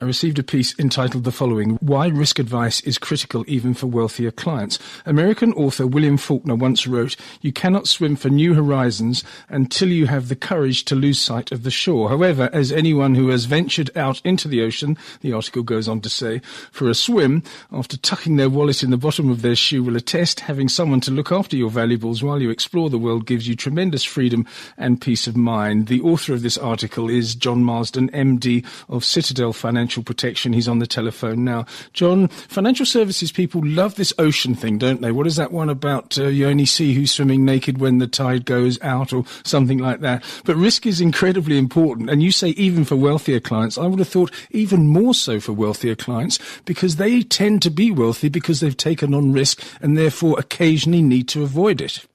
I received a piece entitled the following: Why Risk Advice is Critical Even for Wealthier Clients. American author William Faulkner once wrote, "You cannot swim for new horizons until you have the courage to lose sight of the shore. However, as anyone who has ventured out into the ocean," the article goes on to say, "for a swim, after tucking their wallet in the bottom of their shoe will attest, having someone to look after your valuables while you explore the world gives you tremendous freedom and peace of mind." The author of this article is John Marsden, MD of Citadel Financial Protection. He's on the telephone now. John, financial services people love this ocean thing, don't they? What is that one about you only see who's swimming naked when the tide goes out or something like that? But risk is incredibly important. And you say even for wealthier clients. I would have thought even more so for wealthier clients, because they tend to be wealthy because they've taken on risk and therefore occasionally need to avoid it.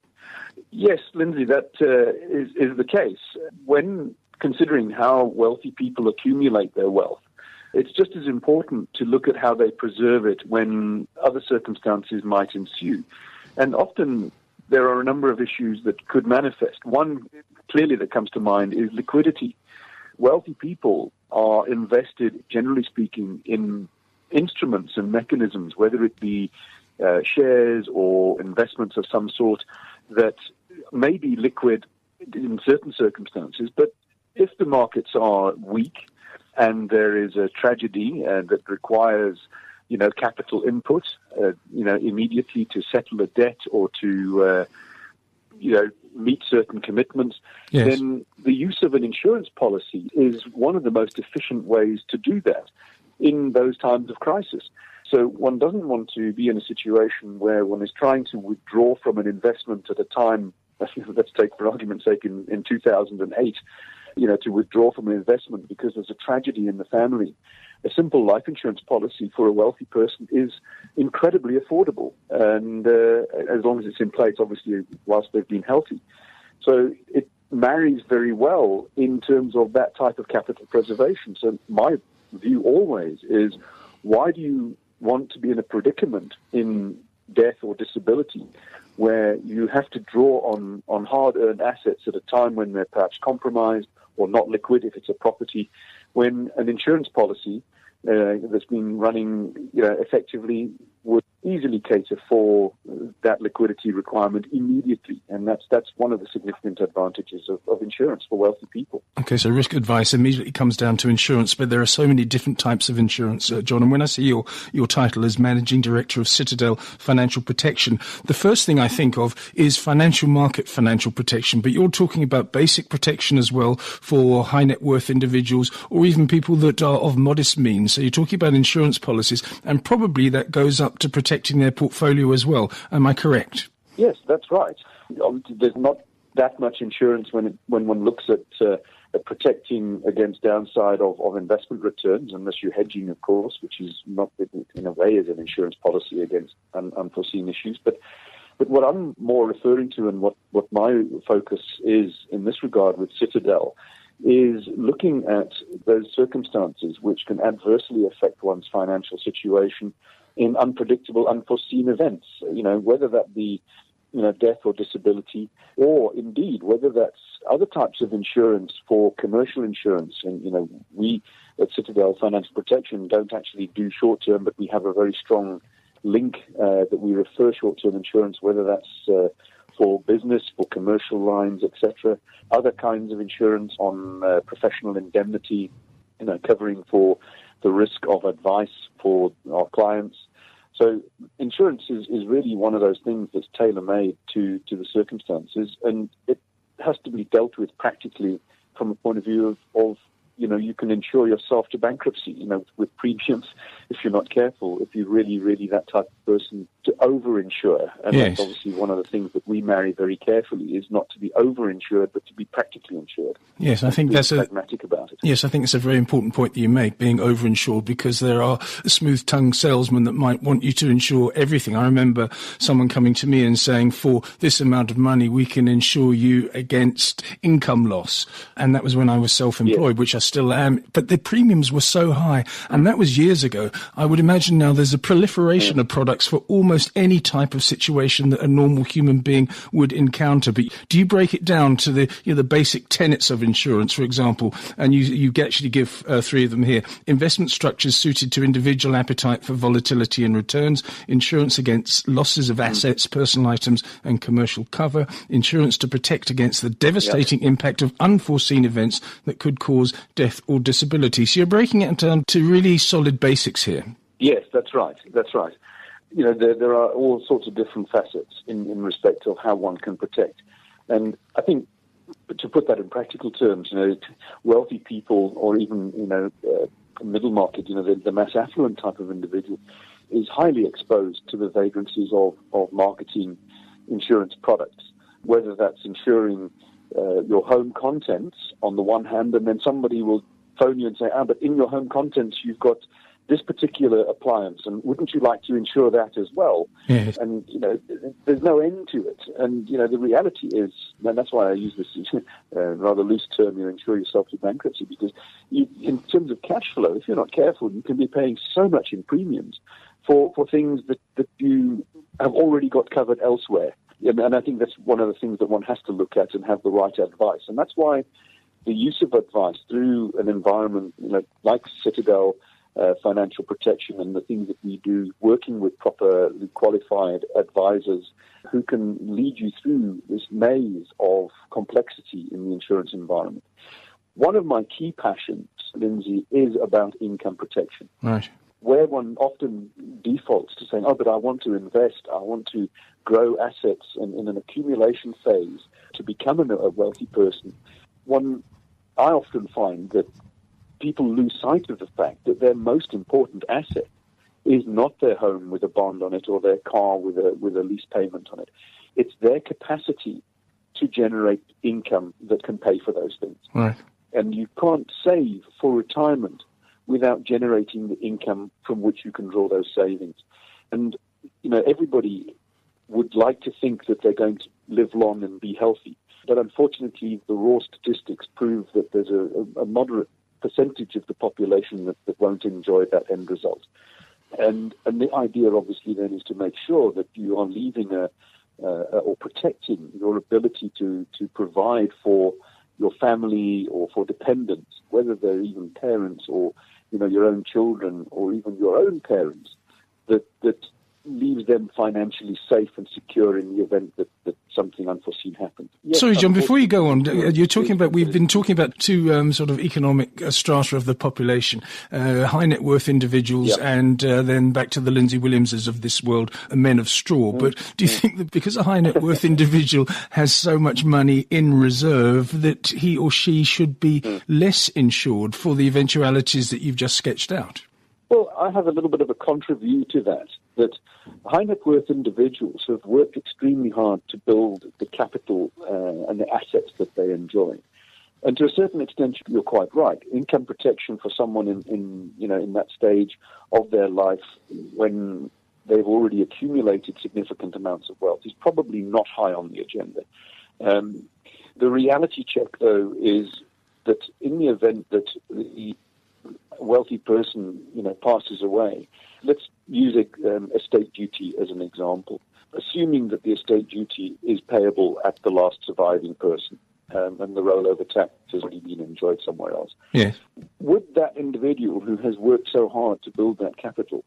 Yes, Lindsay, that is the case. When considering how wealthy people accumulate their wealth, it's just as important to look at how they preserve it when other circumstances might ensue. And often there are a number of issues that could manifest. One clearly that comes to mind is liquidity. Wealthy people are invested, generally speaking, in instruments and mechanisms, whether it be shares or investments of some sort, that may be liquid in certain circumstances, but if the markets are weak and there is a tragedy that requires, capital input, immediately to settle a debt or to, meet certain commitments, yes, then the use of an insurance policy is one of the most efficient ways to do that in those times of crisis. So one doesn't want to be in a situation where one is trying to withdraw from an investment at a time, let's take for argument's sake in 2008, to withdraw from an investment because there's a tragedy in the family. A simple life insurance policy for a wealthy person is incredibly affordable, and as long as it's in place, obviously, whilst they've been healthy. So it marries very well in terms of that type of capital preservation. So my view always is, why do you want to be in a predicament in death or disability where you have to draw on hard-earned assets at a time when they're perhaps compromised or not liquid if it's a property, when an insurance policy that's been running effectively would easily cater for that liquidity requirement immediately. And that's one of the significant advantages of insurance for wealthy people. Okay, so risk advice immediately comes down to insurance, but there are so many different types of insurance, John. And when I see your title as Managing Director of Citadel Financial Protection, the first thing I think of is financial market financial protection. But you're talking about basic protection as well for high net worth individuals or even people that are of modest means. So you're talking about insurance policies, and probably that goes up to protecting their portfolio as well. Am I correct? Yes, that's right. There's not that much insurance when one looks at protecting against downside of investment returns, unless you're hedging, of course, which is not in a way as an insurance policy against unforeseen issues. But what I'm more referring to, and what my focus is in this regard with Citadel, is looking at those circumstances which can adversely affect one's financial situation in unpredictable, unforeseen events, whether that be, death or disability, or indeed whether that's other types of insurance for commercial insurance. And, we at Citadel Financial Protection don't actually do short-term, but we have a very strong link that we refer short-term insurance, whether that's for business, for commercial lines, etc. Other kinds of insurance on professional indemnity, covering for the risk of advice for our clients. So insurance is really one of those things that's tailor-made to the circumstances, and it has to be dealt with practically from a point of view of you can insure yourself to bankruptcy, with premiums if you're not careful, if you're really that type of person to over-insure. And yes, that's obviously one of the things that we marry very carefully, is not to be over-insured, but to be practically insured. Yes, I think that's pragmatic about it. Yes, I think it's a very important point that you make, being over-insured, because there are smooth-tongued salesmen that might want you to insure everything. I remember someone coming to me and saying, for this amount of money, we can insure you against income loss. And that was when I was self-employed, which I still am. But the premiums were so high, and that was years ago. I would imagine now there's a proliferation of products for almost almost any type of situation that a normal human being would encounter. But do you break it down to the basic tenets of insurance, for example? And you actually give three of them here: investment structures suited to individual appetite for volatility and returns, insurance against losses of assets, personal items, and commercial cover, insurance to protect against the devastating impact of unforeseen events that could cause death or disability. So you're breaking it down to really solid basics here. Yes, that's right. That's right. You know, there are all sorts of different facets in respect of how one can protect. And I think, to put that in practical terms, you know, wealthy people, or even, you know, middle market, you know, the mass affluent type of individual, is highly exposed to the vagrancies of marketing insurance products, whether that's insuring your home contents on the one hand, and then somebody will phone you and say, but in your home contents you've got this particular appliance, and wouldn't you like to insure that as well? Yes. And, you know, there's no end to it. And, you know, the reality is, and that's why I use this rather loose term, you insure yourself to bankruptcy, because in terms of cash flow, if you're not careful, you can be paying so much in premiums for things that you have already got covered elsewhere. And I think that's one of the things that one has to look at and have the right advice. And that's why the use of advice through an environment, you know, like Citadel, financial protection, and the things that we do, working with properly qualified advisors who can lead you through this maze of complexity in the insurance environment. One of my key passions, Lindsay, is about income protection. Right. Where one often defaults to saying, but I want to invest, I want to grow assets in an accumulation phase to become a wealthy person, I often find that people lose sight of the fact that their most important asset is not their home with a bond on it or their car with a lease payment on it. It's their capacity to generate income that can pay for those things. Right. And you can't save for retirement without generating the income from which you can draw those savings. And, you know, everybody would like to think that they're going to live long and be healthy. But unfortunately, the raw statistics prove that there's a moderate percentage of the population that won't enjoy that end result. And the idea, obviously, then is to make sure that you are leaving or protecting your ability to provide for your family or for dependents, whether they're even parents or, you know, your own children or even your own parents, that leaves them financially safe and secure in the event that something unforeseen happens. Yes, sorry, John, before you go on, we've been talking about two sort of economic strata of the population, high net worth individuals and then back to the Lindsay Williamses of this world, men of straw. But do you think that because a high net worth individual has so much money in reserve that he or she should be less insured for the eventualities that you've just sketched out? Well, I have a little bit of a contra view to that high net worth individuals have worked extremely hard to build the capital and the assets that they enjoy. And to a certain extent, you're quite right. Income protection for someone in that stage of their life when they've already accumulated significant amounts of wealth is probably not high on the agenda. The reality check, though, is that in the event that the wealthy person, passes away, let's use estate duty as an example. Assuming that the estate duty is payable at the last surviving person, and the rollover tax has already been enjoyed somewhere else. Yes. Would that individual who has worked so hard to build that capital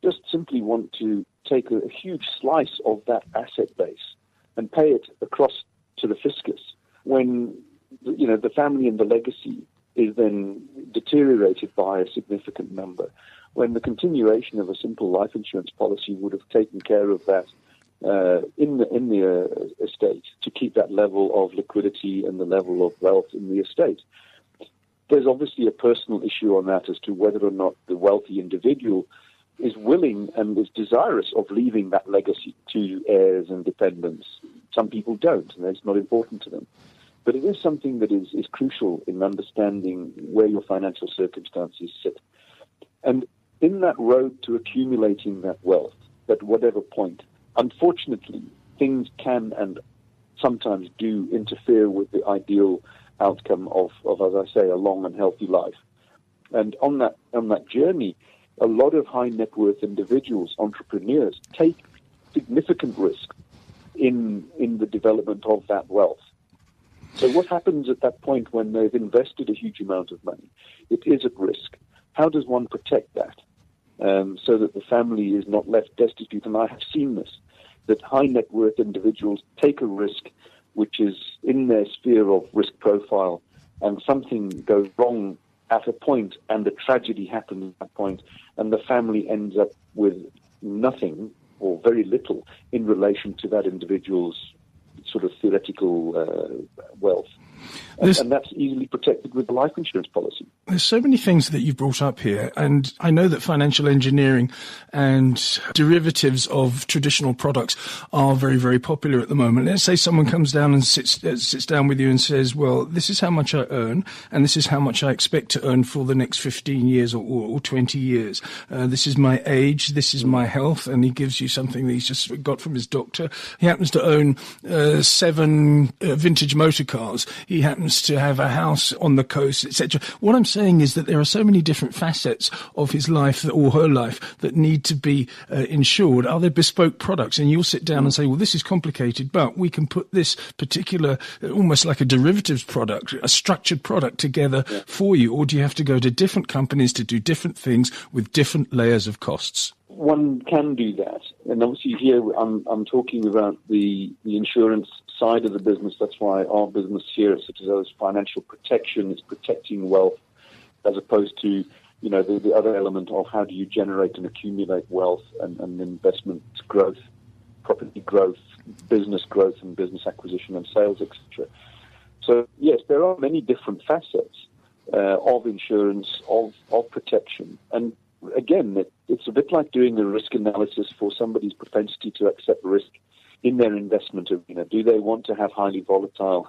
just simply want to take a huge slice of that asset base and pay it across to the fiscus when, the family and the legacy is then deteriorated by a significant number, when the continuation of a simple life insurance policy would have taken care of that in the estate to keep that level of liquidity and the level of wealth in the estate. There's obviously a personal issue on that as to whether or not the wealthy individual is willing and is desirous of leaving that legacy to heirs and dependents. Some people don't, and it's not important to them. But it is something that is crucial in understanding where your financial circumstances sit. And in that road to accumulating that wealth, at whatever point, unfortunately, things can and sometimes do interfere with the ideal outcome of, as I say, a long and healthy life. And on that journey, a lot of high net worth individuals, entrepreneurs, take significant risk in the development of that wealth. So what happens at that point when they've invested a huge amount of money? It is at risk. How does one protect that so that the family is not left destitute? And I have seen this, that high net worth individuals take a risk which is in their sphere of risk profile, and something goes wrong at a point, and a tragedy happens at that point, and the family ends up with nothing or very little in relation to that individual's sort of theoretical wealth. And that's easily protected with the life insurance policy. There's so many things that you've brought up here, and I know that financial engineering and derivatives of traditional products are very, very popular at the moment. Let's say someone comes down and sits down with you and says, well, this is how much I earn, and this is how much I expect to earn for the next 15 years or 20 years. This is my age, this is my health, and he gives you something that he's just got from his doctor. He happens to own 7 vintage motor cars. He happens to have a house on the coast, etc. What I'm saying is that there are so many different facets of his life or her life that need to be insured. Are there bespoke products? And you'll sit down and say, well, this is complicated, but we can put this particular, almost like a derivatives product, a structured product together for you. Or do you have to go to different companies to do different things with different layers of costs? One can do that. And obviously here I'm talking about the insurance side of the business. That's why our business here at Citadel is financial protection. It's protecting wealth, as opposed to, the other element of how do you generate and accumulate wealth and investment growth, property growth, business growth and business acquisition and sales, etc. So yes, there are many different facets of insurance, of protection. And again, it's a bit like doing a risk analysis for somebody's propensity to accept risk in their investment arena. Do they want to have highly volatile,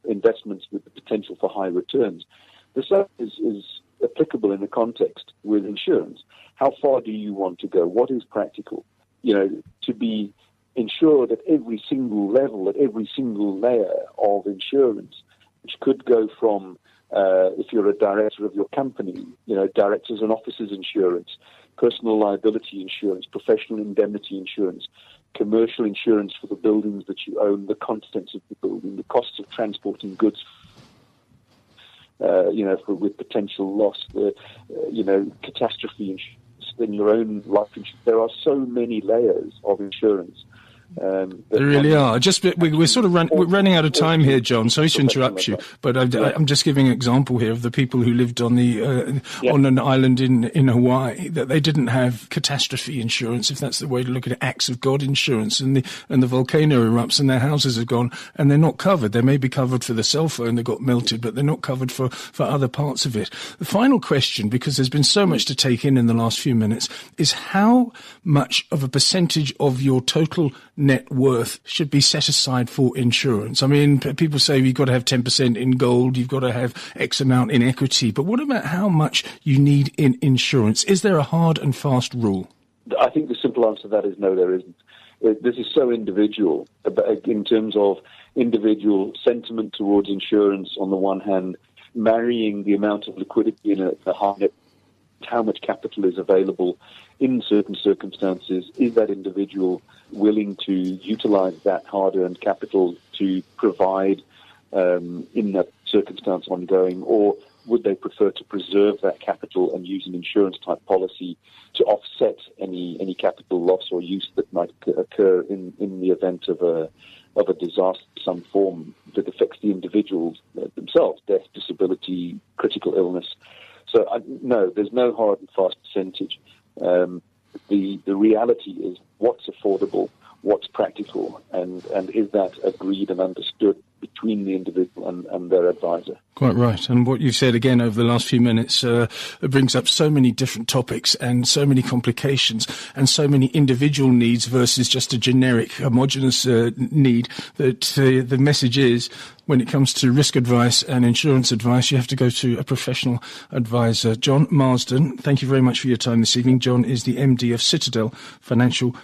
investments with the potential for high returns? The same is applicable in the context with insurance. How far do you want to go? What is practical? To be insured at every single level, at every single layer of insurance, which could go from if you're a director of your company, directors and officers insurance, personal liability insurance, professional indemnity insurance, commercial insurance for the buildings that you own, the contents of the building, the costs of transporting goods, with potential loss, catastrophe insurance, then your own life insurance. There are so many layers of insurance. There really are. We're sort of we're running out of time here, John. Sorry to interrupt you, but I'm just giving an example here of the people who lived on on an island in Hawaii, that they didn't have catastrophe insurance, if that's the way to look at it, acts of God insurance, and the volcano erupts and their houses are gone and they're not covered. They may be covered for the cell phone that got melted, but they're not covered for other parts of it. The final question, because there's been so much to take in the last few minutes, is how much of a percentage of your total net worth should be set aside for insurance? I mean, people say you've got to have 10% in gold, you've got to have X amount in equity, but what about how much you need in insurance? Is there a hard and fast rule? I think the simple answer to that is no, there isn't. This is so individual in terms of individual sentiment towards insurance on the one hand, marrying the amount of liquidity in a high net, how much capital is available in certain circumstances. Is that individual willing to utilize that hard-earned capital to provide in that circumstance ongoing, or would they prefer to preserve that capital and use an insurance-type policy to offset any capital loss or use that might occur in the event of a disaster of some form that affects the individuals themselves, death, disability, critical illness? So no, there's no hard and fast percentage. The reality is what's affordable, what's practical, and is that agreed and understood between the individual and their advisor. Quite right. And what you've said again over the last few minutes brings up so many different topics and so many complications and so many individual needs versus just a generic homogenous need, that the message is, when it comes to risk advice and insurance advice, you have to go to a professional advisor. John Marsden, thank you very much for your time this evening. John is the MD of Citadel Financial